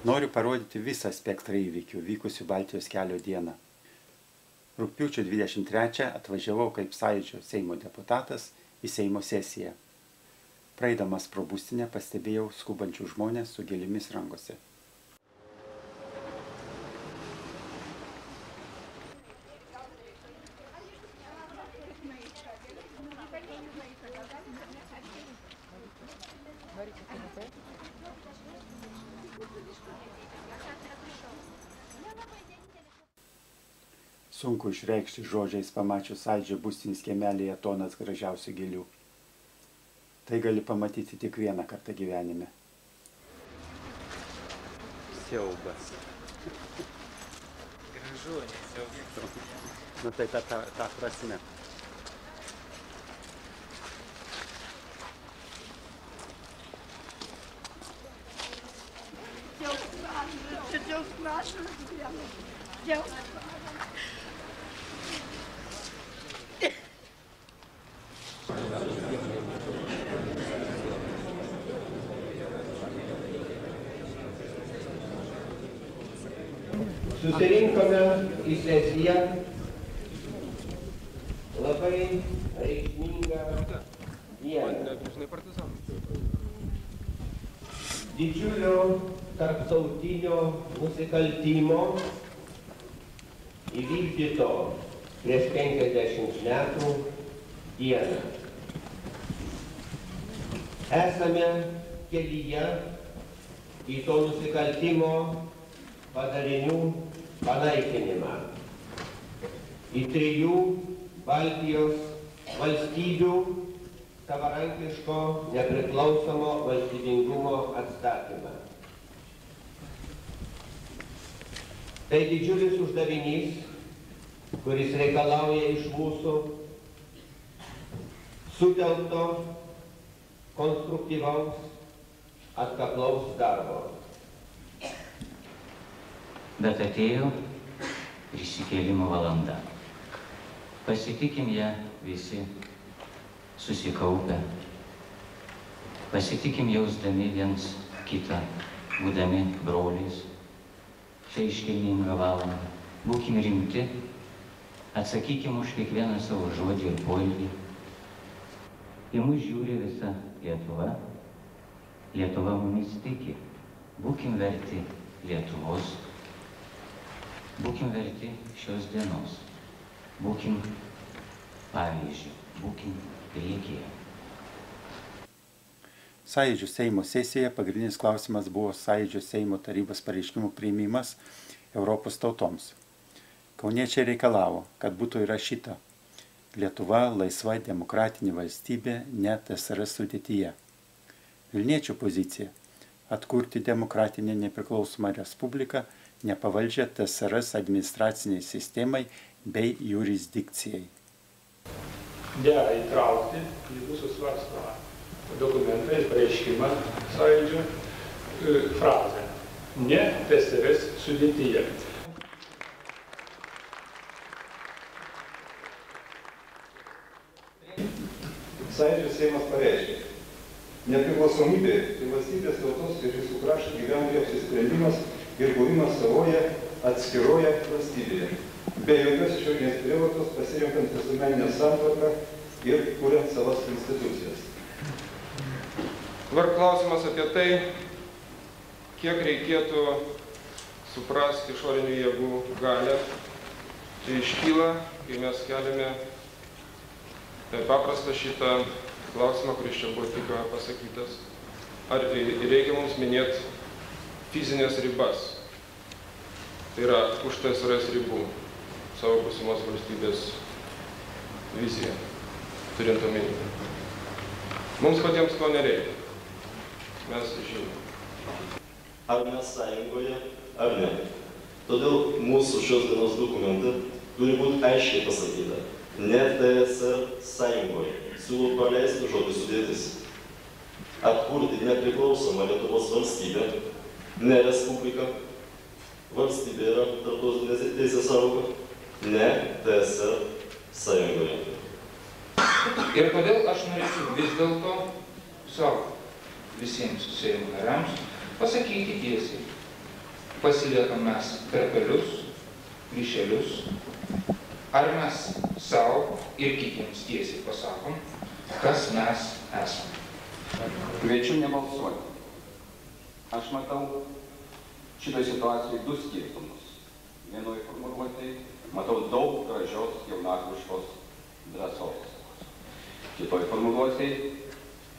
Noriu parodyti visą spektrą įvykių vykusių Baltijos kelio dieną. Rugpjūčio 23 atvažiavau kaip Sąjūdžio Seimo deputatas į Seimo sesiją. Praeidamas pro būstinę pastebėjau skubančių žmonės su gėlėmis rankose. Sunku išreikšti žodžiais pamačius Sąjūdžio būstinės kiemelėje tonas gražiausių gėlių. Tai gali pamatyti tik vieną kartą gyvenime. Siaubas. Gražu, nesiaubas. Nu tai ta prasme. Susirinkome į sesiją labai reikšmingą dieną. Didžiulio tarptautinio nusikaltimo įvykdyto prieš 50 metų dieną. Esame kelyje į to nusikaltimo padarinių panaikinimą. Į 3 Baltijos valstybių savarankiško nepriklausomo valstybingumo atstatymą. Tai didžiulis uždavinys, kuris reikalauja iš mūsų sutelkto, konstruktyvaus, atkaklaus darbo. Bet atėjo prisikėlimo valanda. Pasitikim ją visi susikaupę. Pasitikim jausdami viens kitą, būdami broliais. Šią iškilmingą valandą. Būkim rimti, atsakykim už kiekvieną savo žodį ir poelgį. Į mus žiūri visa Lietuva. Lietuva mumis tiki. Būkim verti Lietuvos. Būkim verti šios dienos, būkim pavyzdžių, būkim priekyje. Sąjūdžio Seimo sesijoje pagrindinis klausimas buvo Sąjūdžio Seimo tarybos pareiškimų priėmimas Europos tautoms. Kauniečiai reikalavo, kad būtų įrašyta Lietuva laisva demokratinė valstybė net TSRS sudėtyje. Vilniečių pozicija – atkurti demokratinę nepriklausomą respubliką nepavaldžią TSRS administraciniai sistemai bei jurisdikcijai. Dera įtraukti į mūsų svarstomą dokumentą ir pareiškimą Sąjūdžio frazę ne TSRS sudėtyje. Sąjūdžio Seimas pareiškė, nepriklausomybė tai valstybės tautos ir visų krašto gyventojų apsisprendimas ir buvimas savoje atskiroje valstybėje, be jokios išorinės prievartos pasirenkant visuomeninę santvarką ir kuriant savas institucijas. Dabar klausimas apie tai, kiek reikėtų suprasti išorinių jėgų galią. Tai iškyla, kai mes keliame paprastą šitą klausimą, kuris čia buvo tik pasakytas. Ar reikia mums minėti fizinės ribas, tai yra už TSRS ribų, savo būsimos valstybės viziją, turint omeny. Mums patiems to nereikia, mes žinome. Ar mes sąjungoje, ar ne. Todėl mūsų šios dienos dokumente turi būti aiškiai pasakyta, ne TSR sąjungoje. Siūlau praleisti žodį sudėtis. Atkurti nepriklausomą Lietuvos valstybę, ne respublika, valstybė yra tarptautinės teisės sąvoka, ne TSR sąjungoje. Ir todėl aš norėčiau vis dėlto savo visiems Seimo nariams pasakyti tiesiai, pasiliekam mes tarpelius, ryšelius, ar mes savo ir kitiems tiesiai pasakom, kas mes esame. Kviečiu nebalsuoti. Aš matau šitoje situacijoje du skirtumus. Vienoje formuluotėje matau daug gražios jaunatviškos drąsos. Kitoje formuluotėje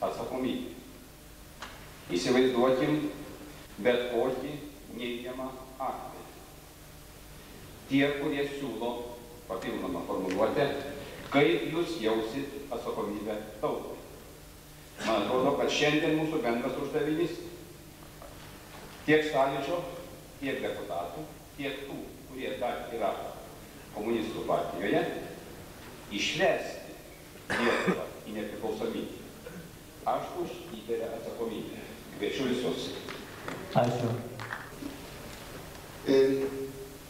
atsakomybė. Įsivaizduokim bet kokį neigiamą atvejį. Tie, kurie siūlo papildomą formuluotę, kaip jūs jausit atsakomybę tautai. Man atrodo, kad šiandien mūsų bendras uždavinys tiek Sąjūdžio, tiek deputatų, tiek tų, kurie dar yra komunistų partijoje, išvesti Lietuvą į nepriklausomybę. Aš už didelę atsakomybę. Kviečiu visus. Ačiū.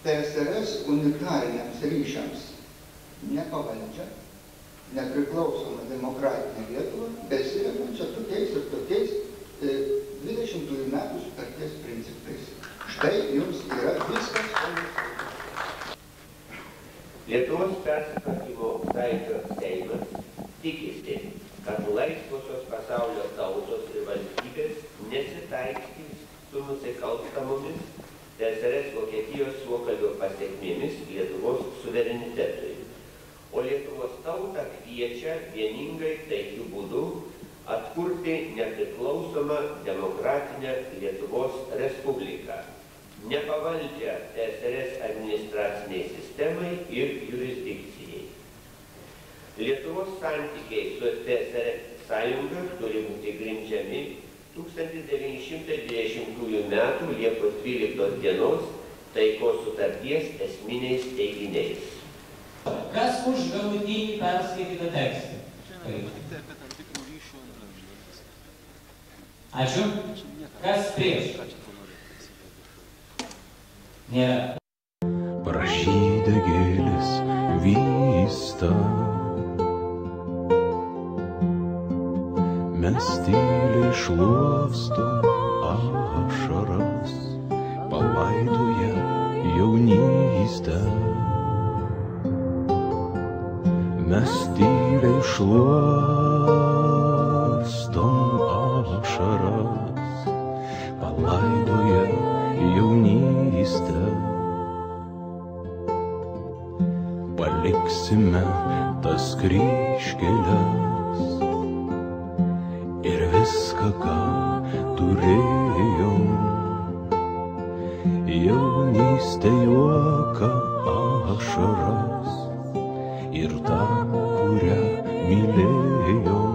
TSRS unikaliniams ryšiams nepavaldžia, nepriklausoma demokratinė Lietuva, besiremiančia tokiais ir tokiais 20 metų sutarties principais. Štai jums yra viskas. Lietuvos persitvarkymo sąjūdžio Seimas tikisi, kad laisvosios pasaulio tautos ir valstybės nesitaikstys su nusikalstamomis TSRS Vokietijos suokalbio pasekmėmis Lietuvos suverenitetui. O Lietuvos tautą kviečia vieningai taikiu būdu atkurti nepriklausomą demokratinę Lietuvos Respubliką, nepavaldžią TSRS administraciniai sistemai ir jurisdikcijai. Lietuvos santykiai su TSRS sąjunga turi būti grindžiami 1920 m. Liepos 12 dienos taikos sutarties esminiais teiginiais. Kas už galutinį perskaitytą tekstą? Ačiū. Kas prieš? Nėra. Pražydę gėlės vysta, mes tyliai šluostom ašaras, palaidoję jaunystę. Mes tyliai šluostom ašaras, palaidoję jaunystę. Paliksime tas kryžkeles ir viską, ką turėjom. Jaunystę, juoką, ašaras ir tą, kurią mylėjom.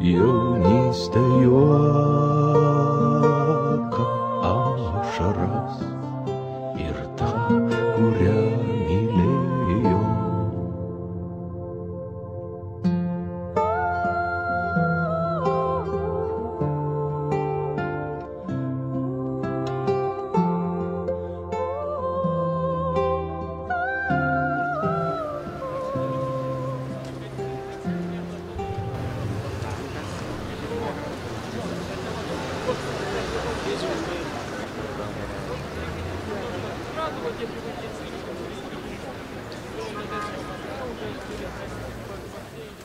Jaunystę, juoką, ašaras ir tą, kurią mylėjom.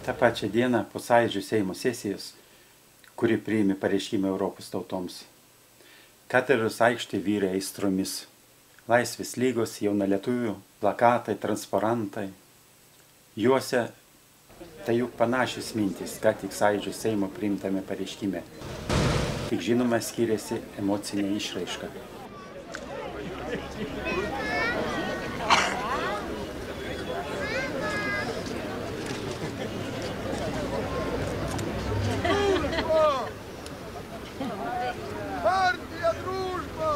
Ta pačia diena po Sąjūdžio Seimo sesijos, kuri priėmė pareiškimą Europos tautoms, Katedros aikštė vyrė aistromis. Laisvės lygos, jaunalietuvių, plakatai, transparantai. Juose tai juk panašios mintys, ką tik Sąjūdžio Seimo priimtame pareiškime. Tik žinoma, skiriasi emocinė išraiška. Партия дружба!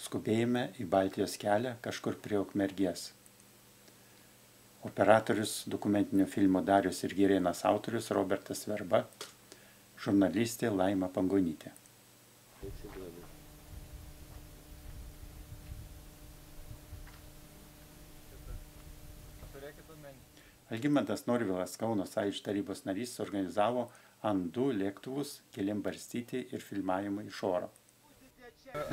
Skubėjome į Baltijos kelią kažkur prie Ukmergės. Operatorius dokumentinio filmo Darius ir Girėnas autorius Robertas Verba, žurnalistė Laima Pangonytė. Algimantas Norvilas, Kauno Sąjūdžio tarybos narys, suorganizavo An-2 lėktuvus keliam barstyti ir filmavimą iš oro.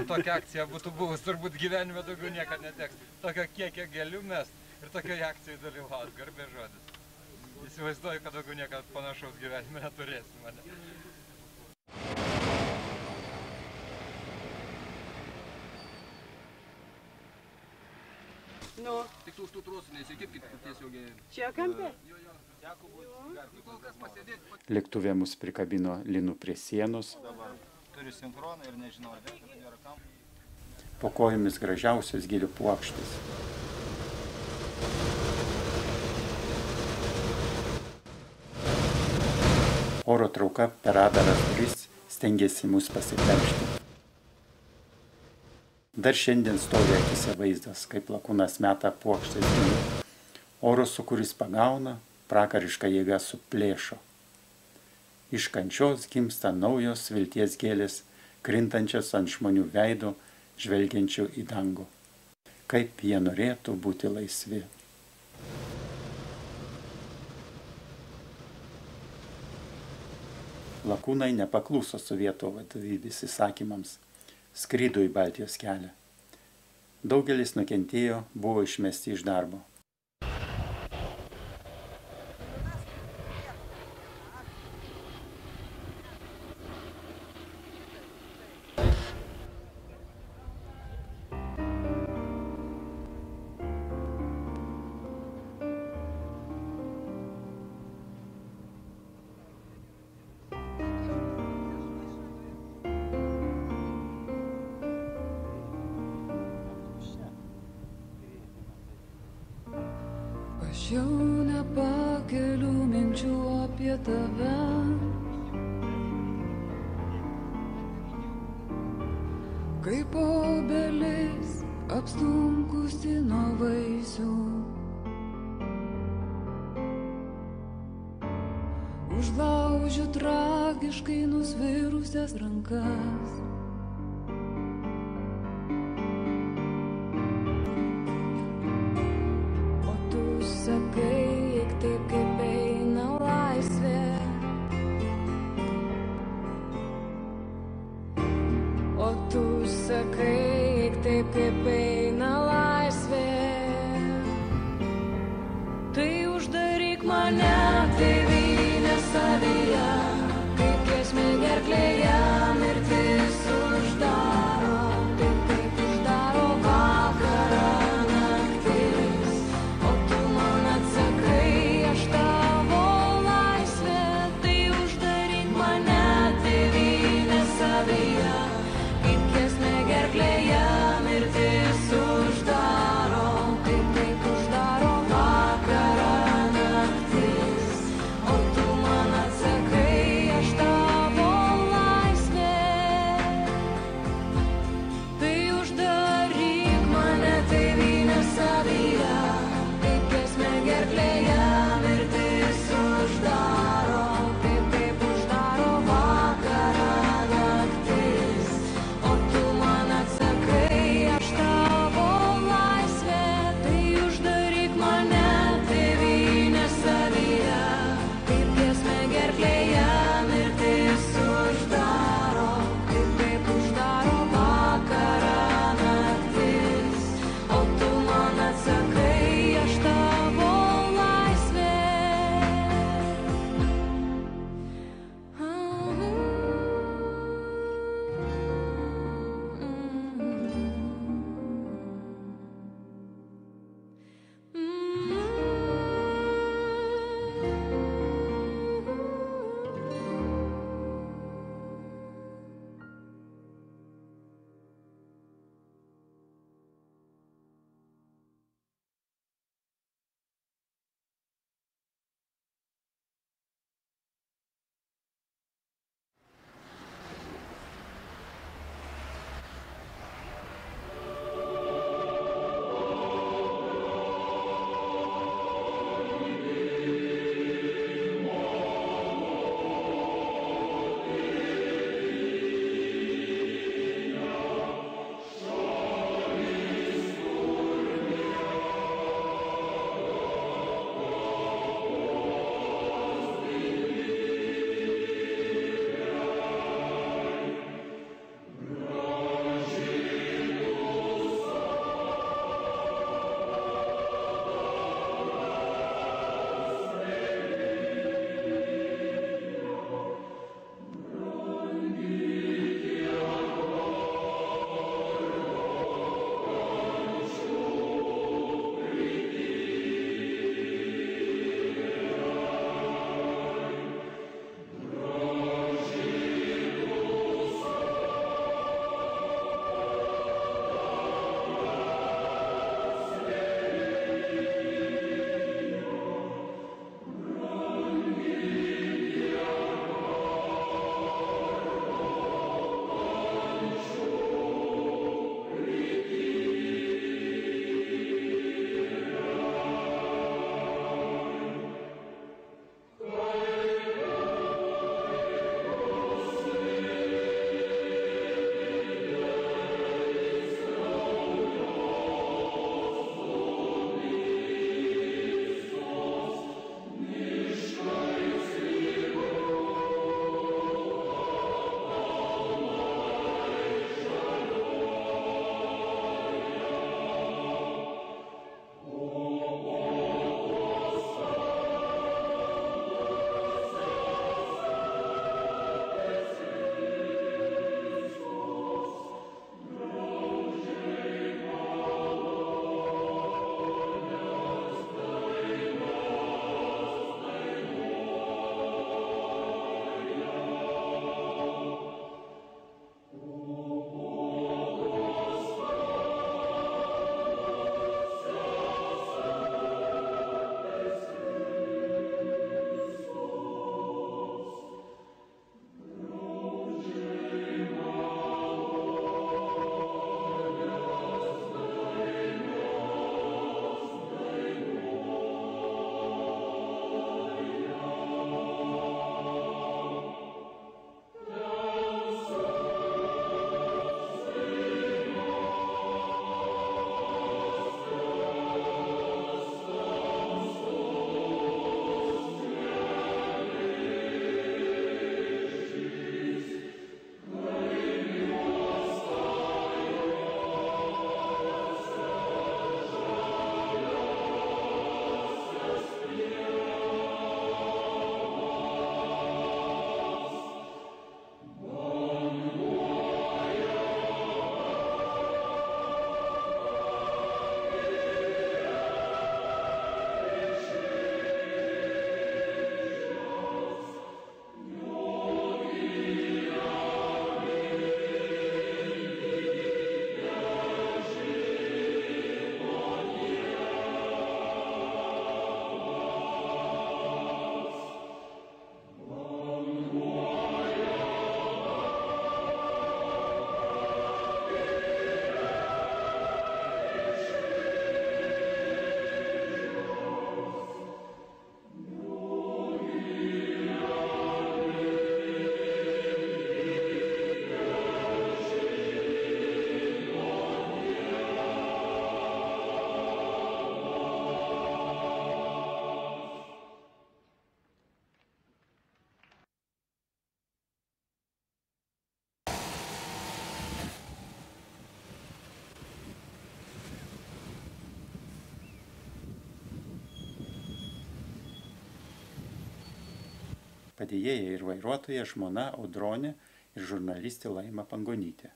Tokia akcija būtų buvus, turbūt gyvenime daugiau niekad neteks. Tokio kiekio gėlių mest ir tokioje akcijai dalyvauti, garbė žodis. Įsivaizduoju, kad daugiau niekad panašaus gyvenime neturėsim mane. Nu. Tik už tų trosų neįsikipkit tiesiogiai. Čia kampe? Kol kas pasėdėt. Lėktuvė mus prikabino linu prie sienos. Dabar turi sinchroną ir nežinau, ar nėra kam. Po kojomis gražiausios gėlių puokštės. Oro trauka per radaras duris stengėsi mus pasitemšti. Dar šiandien stovi akise vaizdas, kaip lakūnas meta puokštės gėlių. Oro sūkuris pagauna, prakariška jėga suplėšo. Iš kančios gimsta naujos vilties gėlės, krintančias ant žmonių veido, žvelgiančių į dangų. Kaip jie norėtų būti laisvi. Lakūnai nepakluso sovietų vadovybės įsakymams. Skrido į Baltijos kelią. Daugelis nukentėjo, buvo išmesti iš darbo. Aš jau nepakeliu minčių apie tave. Kaip obelis apstunkusi nuo vaisių. Užlaužiu tragiškai nusvirusias rankas. Sakai, taip kaip eina laisvė. O tu sakai, taip kaip eina laisvė. Tai uždaryk mane, tėvynė savyje, kaip giesmė gerklėje mirtis uždaro. Taip kaip uždaro vakarą naktis. Aš tavo laisvė, tai uždaryk mane, tėvynė savyje, kaip giesmė gerklėje mirtis uždaro, taip uždaro vakarą naktis. padėjėja ir vairuotoja žmona Audronė ir žurnalistė Laima Pangonytė.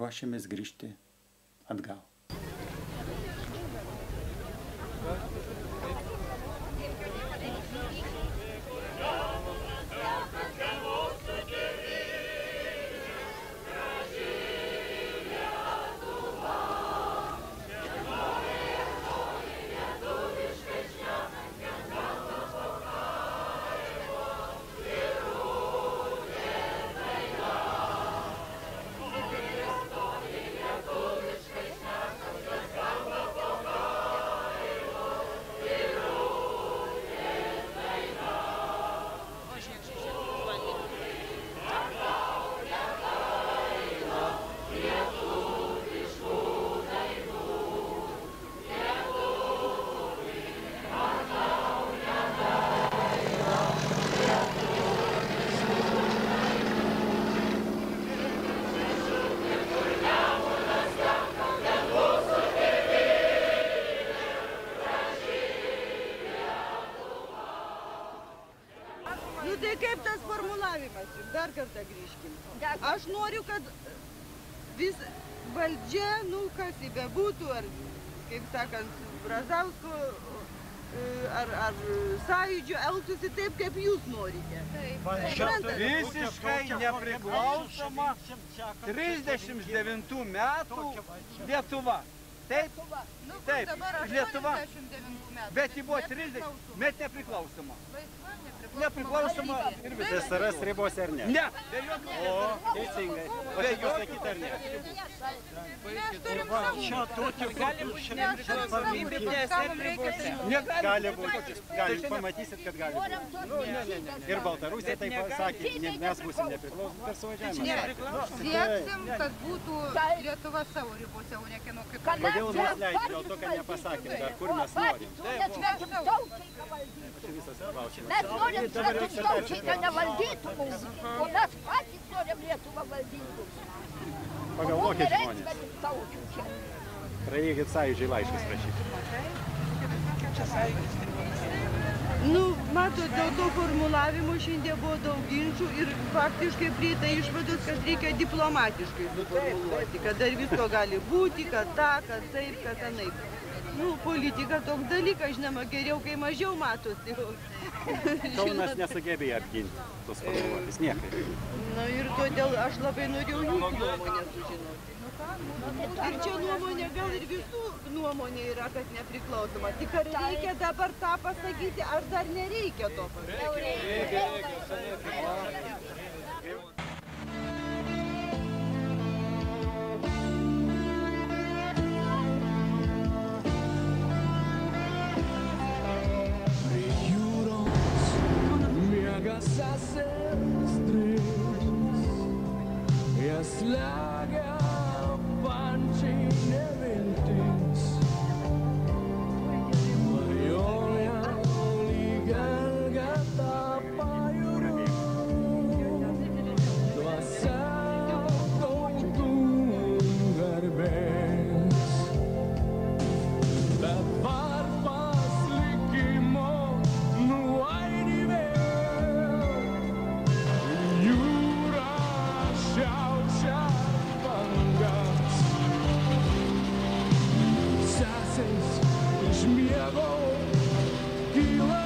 Ruošiamės grįžti atgal. Tai kaip tas formulavimas, dar kartą grįžkim. Aš noriu, kad vis valdžia, kas jį bebūtų, ar, kaip sakant, Brazausko, ar Sąjūdžio elgtųsi taip, kaip jūs norite. Visiškai nepriklausoma 39 metų Lietuva. Taip, taip, Lietuva. Bet ji buvo 30, bet nepriklausoma. Nepriklausoma ir visą. SRS ribose ar ne? Ne. O, teisingai. O tai pasakyti ar ne? Mes turim savo. Čia tokia gali būti. Pamatysit, kad gali būti. Ir Baltarusija taip pasakė, mes būsim nepriklausomi per suvažiavimą. Sieksim, kad būtų Lietuva savo ribose, o ne kieno kitų. Kodėl mes leidžiam, dėl to, kad nepasakėm dar, kur mes norim. Mes norim, kad taučiai nevaldytų mus, o mes patys norim Lietuvą valdytų. Pagalvokit žmonės. Praeikit Sąjūdžiui laiškus rašyti. Nu, matot, dėl to formulavimo šiandien buvo daug ginčių ir faktiškai prieita išvados, kad reikia diplomatiškai suformuluoti, kad dar visko gali būti, kad ta, kad taip, kad anaip. Nu, politika toks dalykas, žinoma, geriau, kai mažiau matosi. Kaunas nesugebėjo apginti tos formuluotės, niekai. Na ir todėl aš labai norėjau jūsų nuomonę sužinoti. Ir čia nuomonė, gal ir visų nuomonė yra, kad nepriklausoma. Tik ar reikia dabar tą pasakyti, ar dar nereikia to pasakyti? Sesers trys, jas slegia pančiai neviltis, klajoja lyg elgeta pajūriu, dvasia tautų garbės. Bet varpas likimo nuaidi vėl. Iš miego kyla